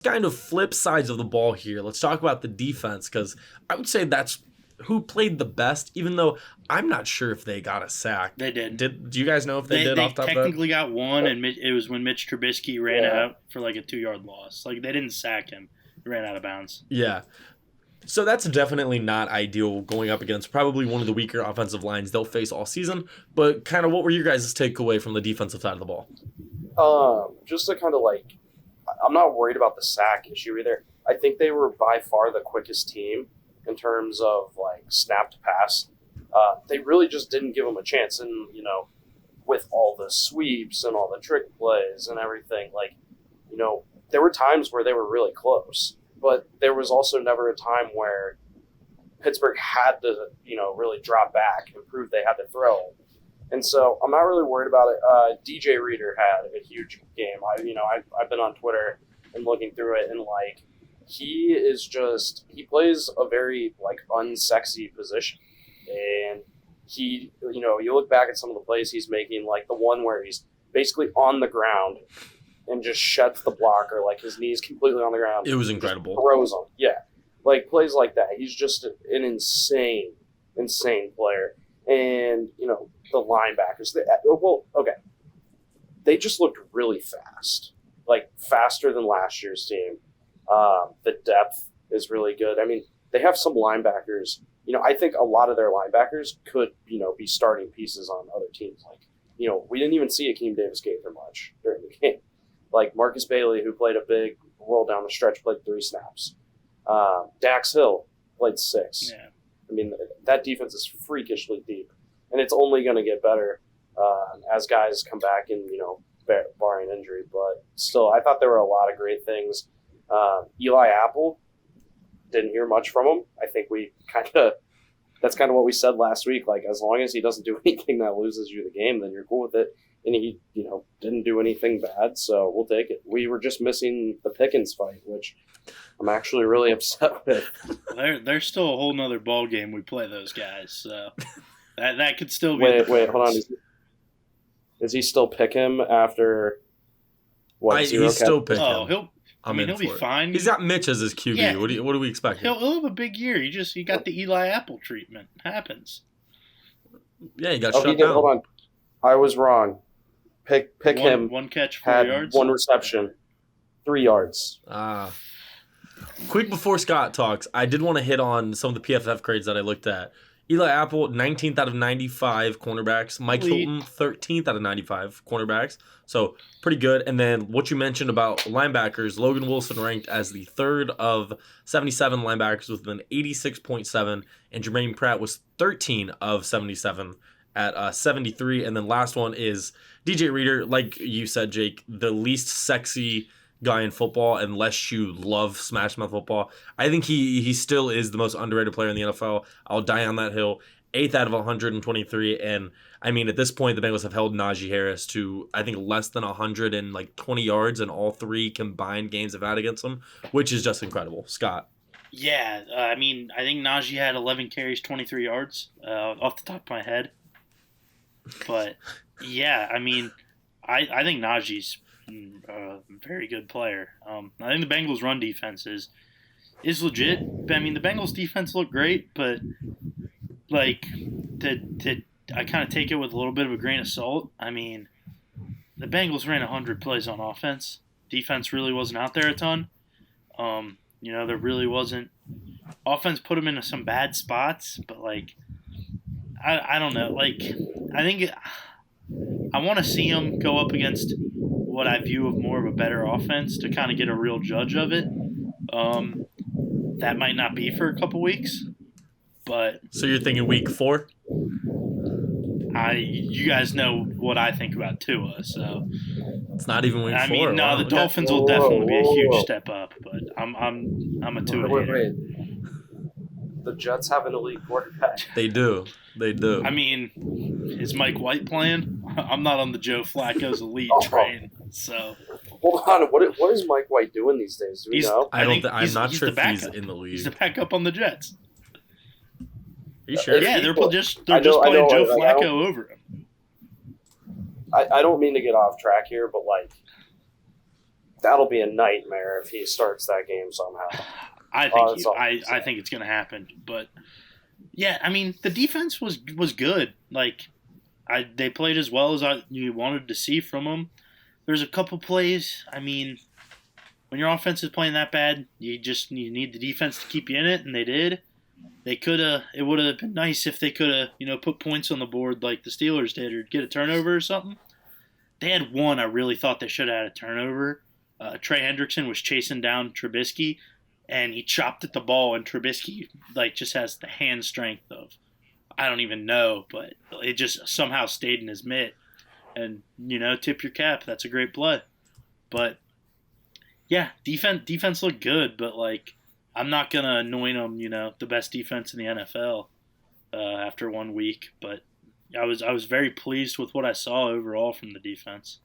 kind of flip sides of the ball here. Let's talk about the defense because I would say that's who played the best, even though I'm not sure if they got a sack. They did. Do you guys know if they did They off the top of technically got one, and it was when Mitch Trubisky ran Yeah. out for like a 2-yard loss. Like, they didn't sack him. He ran out of bounds. Yeah. So that's definitely not ideal going up against probably one of the weaker offensive lines they'll face all season. But kind of what were your guys' takeaway from the defensive side of the ball? Just to kind of like, I'm not worried about the sack issue either. I think they were by far the quickest team in terms of like snap to pass. They really just didn't give them a chance. And, with all the sweeps and all the trick plays and everything, like, there were times where they were really close. But there was also never a time where Pittsburgh had to, really drop back and prove they had to throw. And so I'm not really worried about it. DJ Reader had a huge game. I've been on Twitter and looking through it, and like he plays a very like unsexy position, and he, you look back at some of the plays he's making, like the one where he's basically on the ground and just sheds the blocker, like his knees completely on the ground. It was incredible. Throws him, yeah, like plays like that. He's just an insane player, and the linebackers. They just looked really fast, like faster than last year's team. The depth is really good. I mean, they have some linebackers. I think a lot of their linebackers could, be starting pieces on other teams. Like, we didn't even see Akeem Davis-Gaither much during the game. Like Marcus Bailey, who played a big roll down the stretch, played 3 snaps. Dax Hill played 6. Yeah. I mean, that defense is freakishly deep, and it's only going to get better as guys come back and, barring injury. But still, I thought there were a lot of great things. Eli Apple, didn't hear much from him. I think that's kind of what we said last week. Like, as long as he doesn't do anything that loses you the game, then you're cool with it. And he, didn't do anything bad, so we'll take it. We were just missing the Pickens fight, which I'm actually really upset with. They're still a whole nother ball game. We play those guys, so that could still be. Wait, hold on. Is he still pick him after what? He's still picking. Oh, he'll be for it. fine. He's got Mitch as his QB. Yeah. What do we expect? He'll have a big year. He got the Eli Apple treatment. Happens. Yeah, he got Oh, shut he did. down. Hold on. I was wrong. Pick him. One catch, 4 Had yards. 1 reception, 3 yards. Quick before Scott talks, I did want to hit on some of the PFF grades that I looked at. Eli Apple, 19th out of 95 cornerbacks. Mike Hilton, 13th out of 95 cornerbacks. So pretty good. And then what you mentioned about linebackers, Logan Wilson ranked as the 3rd of 77 linebackers with an 86.7, and Jermaine Pratt was 13 of 77 at 73. And then last one is DJ Reader, like you said, Jake, the least sexy guy in football unless you love Smash Mouth football. I think he still is the most underrated player in the NFL. I'll die on that hill. 8th out of 123, and I mean, at this point, the Bengals have held Najee Harris to, I think, less than 120 yards in all 3 combined games they've had against him, which is just incredible. Scott. Yeah, I mean, I think Najee had 11 carries, 23 yards off the top of my head. But, yeah, I mean, I think Najee's a very good player. I think the Bengals' run defense is legit. I mean, the Bengals' defense looked great, but, like, I kind of take it with a little bit of a grain of salt. I mean, the Bengals ran 100 plays on offense. Defense really wasn't out there a ton. There really wasn't. Offense put them into some bad spots, but, like, I don't know. Like, I think I want to see them go up against what I view of more of a better offense to kind of get a real judge of it. That might not be for a couple weeks, but So you're thinking week 4? you guys know what I think about Tua, so It's not even week 4. I mean, no, Wow, the okay. Dolphins will definitely be a huge step up, but I'm a Tua hater. Wait. The Jets have an elite quarterback. They do. I mean, is Mike White playing? I'm not on the Joe Flacco's elite train, so. Hold on, what is Mike White doing these days? Do we know? I'm not he's sure the if he's backup. in the league. He's the backup on the Jets. Are you sure? Yeah, they're just I playing know, Joe I don't- Flacco over him. I don't mean to get off track here, but like, that'll be a nightmare if he starts that game somehow. I think it's going to happen, but yeah, I mean the defense was good. Like they played as well as you wanted to see from them. There's a couple plays. I mean, when your offense is playing that bad, you need the defense to keep you in it, and they did. They could have. It would have been nice if they could have put points on the board like the Steelers did, or get a turnover or something. They had one. I really thought they should have had a turnover. Trey Hendrickson was chasing down Trubisky, and he chopped at the ball, and Trubisky just has the hand strength of I don't even know, but it just somehow stayed in his mitt. And tip your cap. That's a great play. But yeah, defense looked good, but I'm not gonna anoint them, the best defense in the NFL after 1 week. But I was very pleased with what I saw overall from the defense.